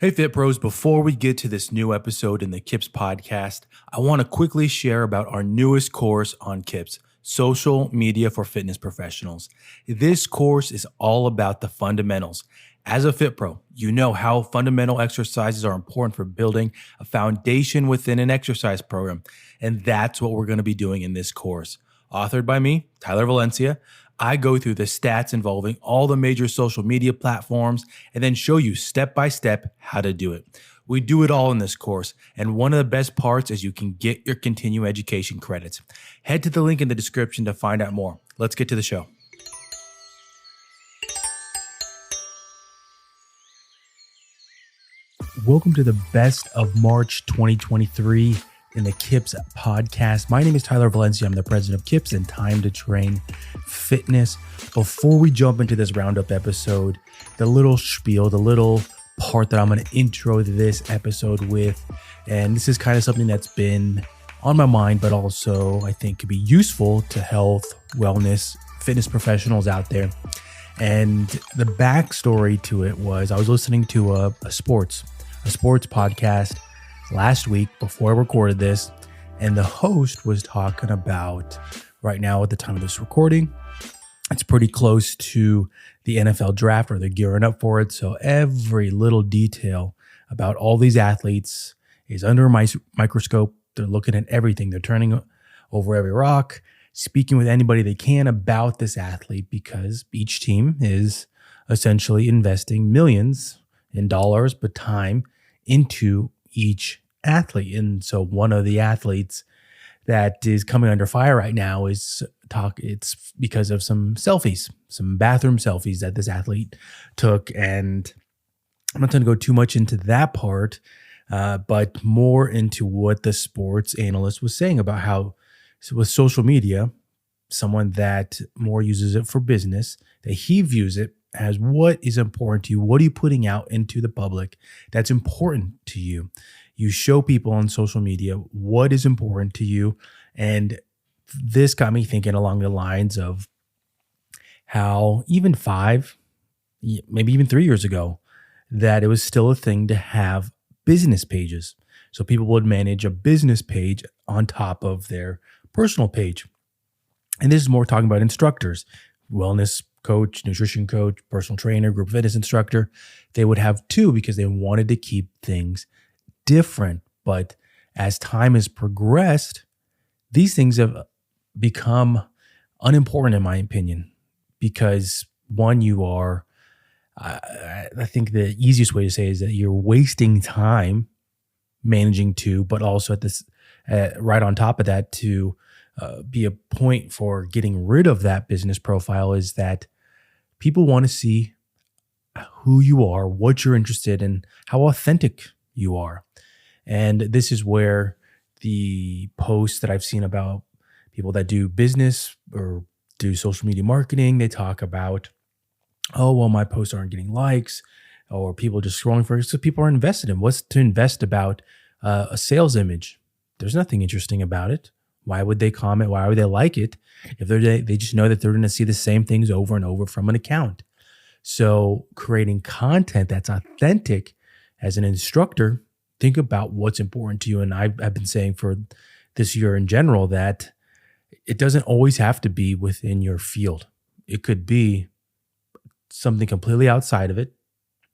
Hey Fit Pros, before we get to this new episode in the KIPS podcast, I want to quickly share about our newest course on KIPS, Social Media for Fitness Professionals. This course is all about the fundamentals. As a Fit Pro, you know how fundamental exercises are important for building a foundation within an exercise program, and that's what we're going to be doing in this course. Authored by me, Tyler Valencia, I go through the stats involving all the major social media platforms and then show you step by step how to do it. We do it all in this course, and one of the best parts is you can get your continuing education credits. Head to the link in the description to find out more. Let's get to the show. Welcome to the best of March 2023 in the KIPS podcast. My name is Tyler Valencia. I'm the president of KIPS and Time to Train Fitness. Before we jump into this roundup episode, the little spiel, the little part that I'm going to intro this episode with, and this is kind of something that's been on my mind, but also I think could be useful to health, wellness, fitness professionals out there. And the backstory to it was I was listening to a sports podcast last week before I recorded this, and the host was talking about right now at the time of this recording, it's pretty close to the NFL draft, or they're gearing up for it. So every little detail about all these athletes is under a microscope. They're looking at everything. They're turning over every rock, speaking with anybody they can about this athlete, because each team is essentially investing millions in dollars, but time into each athlete. And so one of the athletes that is coming under fire right now it's because of some bathroom selfies that this athlete took. And I'm not going to go too much into that part, but more into what the sports analyst was saying about how with social media, someone that more uses it for business, that he views it as what is important to you. What are you putting out into the public that's important to you? You show people on social media what is important to you. And this got me thinking along the lines of how even 5, maybe even 3 years ago, that it was still a thing to have business pages. So people would manage a business page on top of their personal page. And this is more talking about instructors, wellness coach, nutrition coach, personal trainer, group fitness instructor. They would have 2 because they wanted to keep things different. But as time has progressed, these things have become unimportant, in my opinion, because one, you are, I think the easiest way to say is that you're wasting time managing 2, but also at this, right on top of that, to be a point for getting rid of that business profile is that people want to see who you are, what you're interested in, how authentic you are. And this is where the posts that I've seen about people that do business or do social media marketing, they talk about, oh, well, my posts aren't getting likes, or people just scrolling for it. So people are invested in. What's to invest about a sales image? There's nothing interesting about it. Why would they comment? Why would they like it if they just know that they're going to see the same things over and over from an account? So creating content that's authentic as an instructor, think about what's important to you. And I've been saying for this year in general that it doesn't always have to be within your field. It could be something completely outside of it,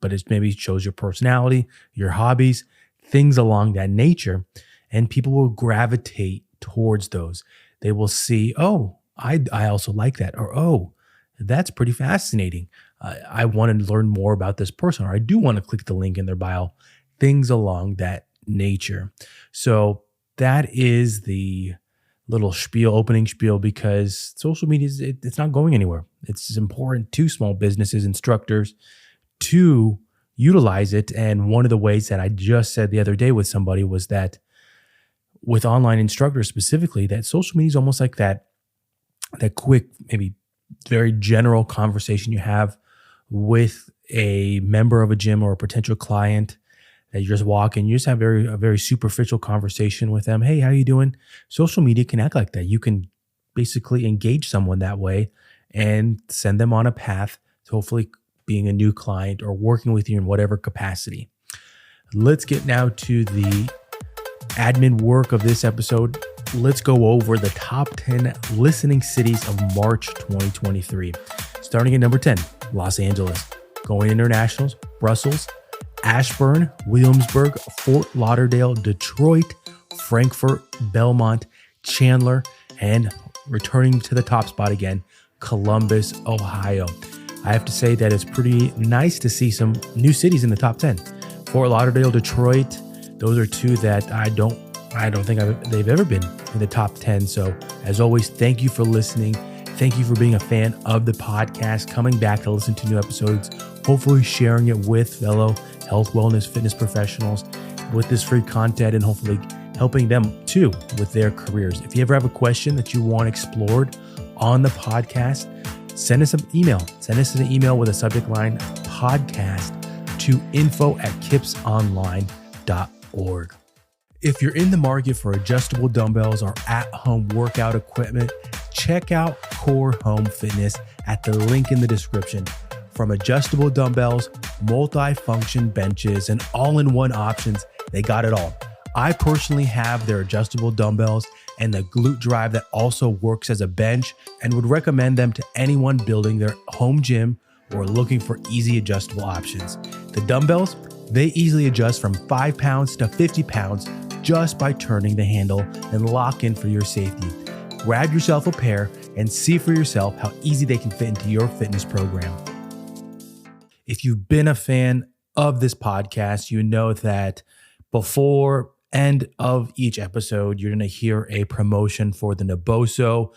but it maybe shows your personality, your hobbies, things along that nature. And people will gravitate towards those. They will see, oh, I also like that. Or, oh, that's pretty fascinating. I want to learn more about this person, or I do want to click the link in their bio, things along that nature. So that is the little opening spiel, because social media, it's not going anywhere. It's important to small businesses, instructors to utilize it. And one of the ways that I just said the other day with somebody was that with online instructors specifically, that social media is almost like that quick, maybe very general conversation you have with a member of a gym or a potential client that you just walk in, you just have a very superficial conversation with them. Hey, how you doing? Social media can act like that. You can basically engage someone that way and send them on a path to hopefully being a new client or working with you in whatever capacity. Let's get now to the admin work of this episode. Let's go over the top 10 listening cities of March 2023. Starting at number 10, Los Angeles. Going internationals, Brussels, Ashburn, Williamsburg, Fort Lauderdale, Detroit, Frankfurt, Belmont, Chandler, and returning to the top spot again, Columbus, Ohio. I have to say that it's pretty nice to see some new cities in the top 10. Fort Lauderdale, Detroit, those are two that I don't think they've ever been in the top 10. So as always, thank you for listening. Thank you for being a fan of the podcast, coming back to listen to new episodes, hopefully sharing it with fellow health, wellness, fitness professionals with this free content, and hopefully helping them too with their careers. If you ever have a question that you want explored on the podcast, send us an email. Send us an email with a subject line podcast to info@kipsonline.org. If you're in the market for adjustable dumbbells or at-home workout equipment, check out Core Home Fitness at the link in the description. From adjustable dumbbells, multi-function benches, and all-in-one options, they got it all. I personally have their adjustable dumbbells and the glute drive that also works as a bench, and would recommend them to anyone building their home gym or looking for easy adjustable options. The dumbbells, they easily adjust from 5 pounds to 50 pounds just by turning the handle and lock in for your safety. Grab yourself a pair and see for yourself how easy they can fit into your fitness program. If you've been a fan of this podcast, you know that before end of each episode, you're going to hear a promotion for the Naboso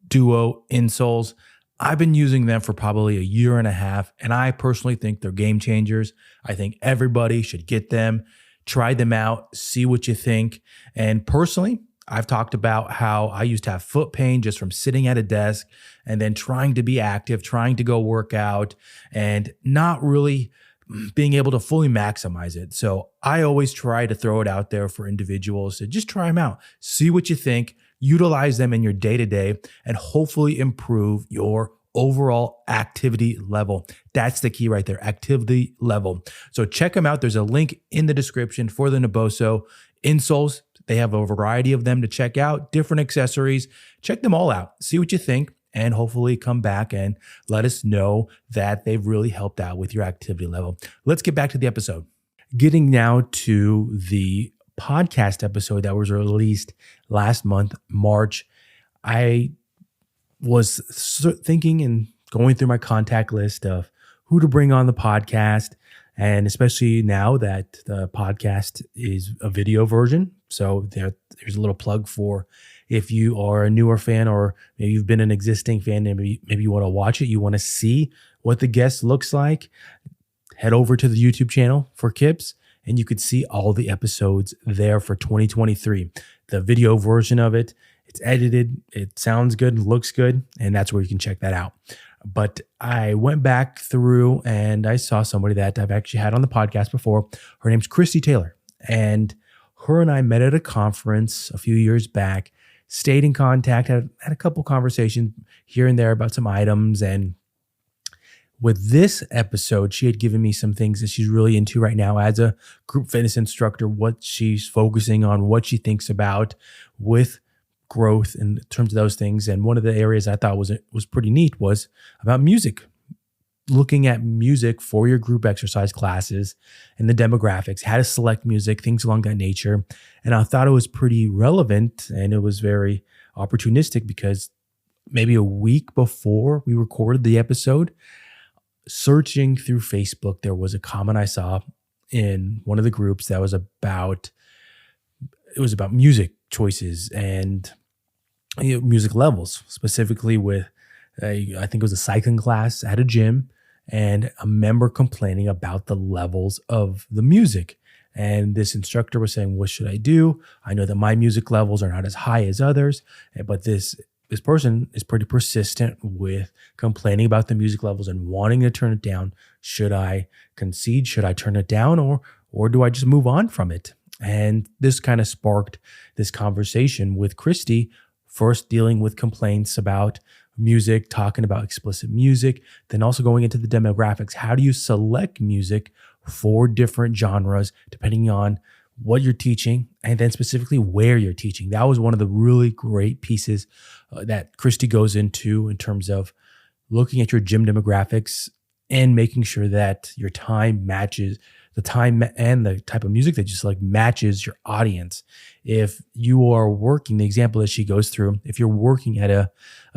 Duo insoles. I've been using them for probably a year and a half, and I personally think they're game changers. I think everybody should get them, try them out, see what you think. And personally, I've talked about how I used to have foot pain just from sitting at a desk and then trying to be active, trying to go work out, and not really being able to fully maximize it. So I always try to throw it out there for individuals to just try them out, see what you think, utilize them in your day-to-day, and hopefully improve your overall activity level. That's the key right there, activity level. So check them out. There's a link in the description for the Naboso insoles. They have a variety of them to check out, different accessories. Check them all out, see what you think, and hopefully come back and let us know that they've really helped out with your activity level. Let's get back to the episode. Getting now to the podcast episode that was released last month, March. I was thinking and going through my contact list of who to bring on the podcast, and especially now that the podcast is a video version. So there's a little plug for if you are a newer fan, or maybe you've been an existing fan, maybe you want to watch it, you want to see what the guest looks like, head over to the YouTube channel for KIPS, and you could see all the episodes there for 2023. The video version of it, it's edited, it sounds good, looks good, and that's where you can check that out. But I went back through and I saw somebody that I've actually had on the podcast before. Her name's Kristi Taylor, and her and I met at a conference a few years back, stayed in contact, had a couple conversations here and there about some items. And with this episode, she had given me some things that she's really into right now as a group fitness instructor, what she's focusing on, what she thinks about with growth in terms of those things. And one of the areas I thought was pretty neat was about music, looking at music for your group exercise classes and the demographics, how to select music, things along that nature. And I thought it was pretty relevant, and it was very opportunistic because maybe a week before we recorded the episode, searching through Facebook, there was a comment I saw in one of the groups that was about music choices and music levels, specifically with I think it was a cycling class at a gym, and a member complaining about the levels of the music. And this instructor was saying, what should I do? I know that my music levels are not as high as others, but this person is pretty persistent with complaining about the music levels and wanting to turn it down. Should I concede? Should I turn it down, or do I just move on from it? And this kind of sparked this conversation with Kristi, first dealing with complaints about music, talking about explicit music, then also going into the demographics. How do you select music 4 different genres, depending on what you're teaching, and then specifically where you're teaching. That was one of the really great pieces that Kristi goes into in terms of looking at your gym demographics and making sure that your time matches the time and the type of music that just like matches your audience. If you are working, the example that she goes through, if you're working at a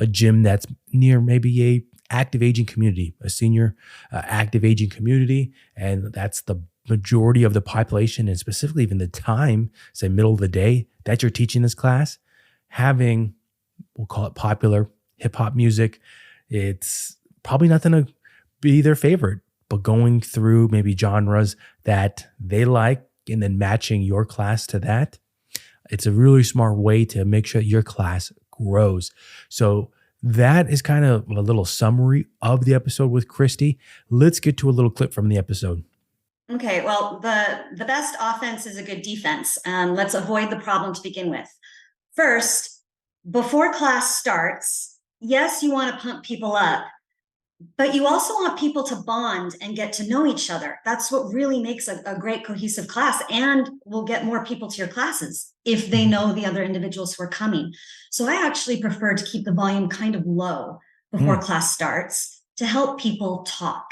gym that's near maybe a active aging community, a senior active aging community, and that's the majority of the population, and specifically even the time, say middle of the day that you're teaching this class, having, we'll call it popular hip hop music, it's probably not going to be their favorite, but going through maybe genres that they like and then matching your class to that, it's a really smart way to make sure that your class grows. So that is kind of a little summary of the episode with Kristi. Let's get to a little clip from the episode. Okay, well, the best offense is a good defense. Let's avoid the problem to begin with. First, before class starts, yes, you want to pump people up, but you also want people to bond and get to know each other. That's what really makes a great cohesive class, and will get more people to your classes if they know the other individuals who are coming. So I actually prefer to keep the volume kind of low before class starts to help people talk.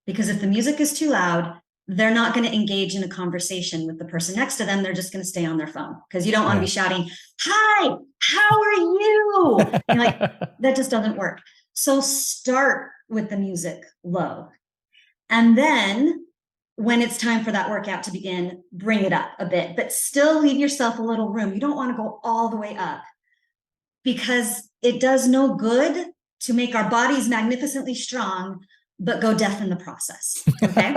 Because if the music is too loud, they're not going to engage in a conversation with the person next to them. They're just going to stay on their phone, because you don't want to be shouting, "Hi, how are you?" You're like, that just doesn't work. So start with the music low. And then when it's time for that workout to begin, bring it up a bit, but still leave yourself a little room. You don't want to go all the way up, because it does no good to make our bodies magnificently strong, but go deaf in the process. Okay.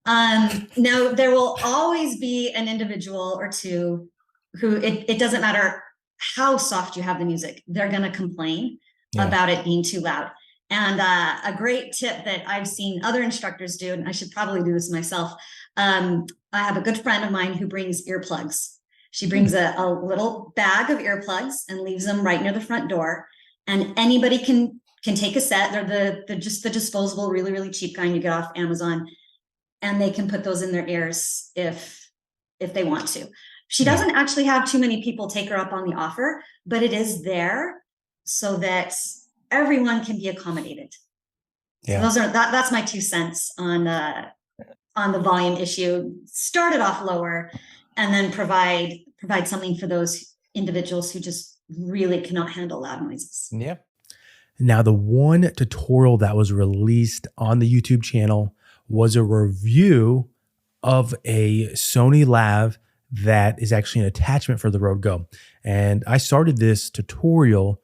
Now there will always be an individual or two who it doesn't matter how soft you have the music, they're going to complain about it being too loud. And a great tip that I've seen other instructors do, and I should probably do this myself. I have a good friend of mine who brings earplugs. She brings a little bag of earplugs and leaves them right near the front door. And anybody can take a set. They're just the disposable, really, really cheap kind you get off Amazon. And they can put those in their ears if they want to. She doesn't actually have too many people take her up on the offer, but it is there so that everyone can be accommodated. Yeah. So that's my 2 cents on the volume issue. Start it off lower, and then provide something for those individuals who just really cannot handle loud noises. Yeah. Now, the one tutorial that was released on the YouTube channel was a review of a Sony Lav that is actually an attachment for the RODEGO. And I started this tutorial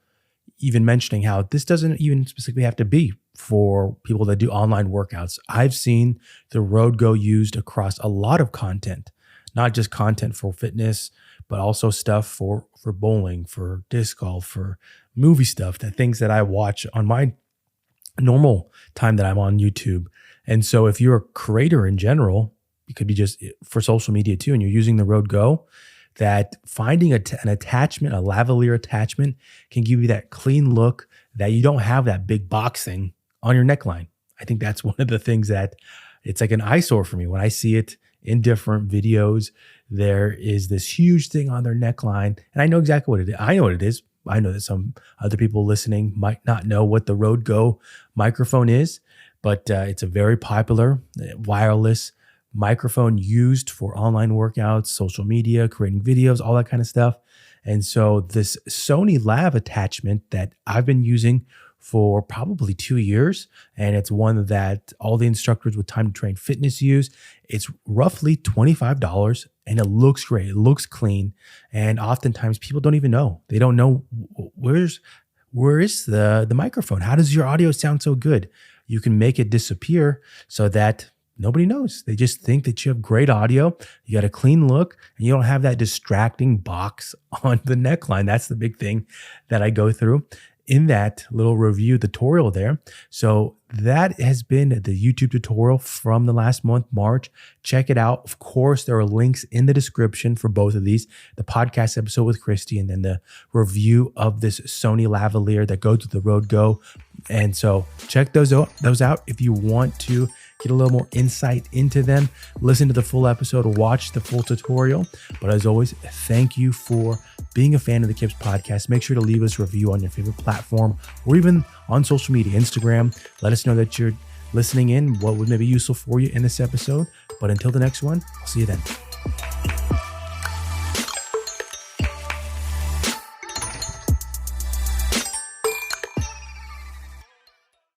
even mentioning how this doesn't even specifically have to be for people that do online workouts. I've seen the RODEGO used across a lot of content, not just content for fitness, but also stuff for bowling, for disc golf, for movie stuff, the things that I watch on my normal time that I'm on YouTube. And so if you're a creator in general, it could be just for social media too, and you're using the RODEGO, that finding an attachment, a lavalier attachment, can give you that clean look that you don't have that big box thing on your neckline. I think that's one of the things that it's like an eyesore for me when I see it in different videos. There is this huge thing on their neckline, and I know exactly what it is. I know what it is. I know that some other people listening might not know what the RODEGO microphone is, but it's a very popular wireless microphone used for online workouts, social media, creating videos, all that kind of stuff. And so this Sony Lav attachment that I've been using for probably 2 years, and it's one that all the instructors with Time to Train Fitness use. It's roughly $25, and it looks great. It looks clean, and oftentimes people don't even know. They don't know where is the microphone? How does your audio sound so good? You can make it disappear so that nobody knows. They just think that you have great audio, you got a clean look, and you don't have that distracting box on the neckline. That's the big thing that I go through in that little review tutorial there. So that has been the YouTube tutorial from the last month, March. Check it out. Of course, there are links in the description for both of these, the podcast episode with Kristi and then the review of this Sony lavalier that goes with the RODEGO. And so check those out if you want to get a little more insight into them, listen to the full episode, watch the full tutorial. But as always, thank you for being a fan of the KIPS podcast. Make sure to leave us a review on your favorite platform or even on social media, Instagram. Let us know that you're listening in, what would maybe be useful for you in this episode. But until the next one, I'll see you then.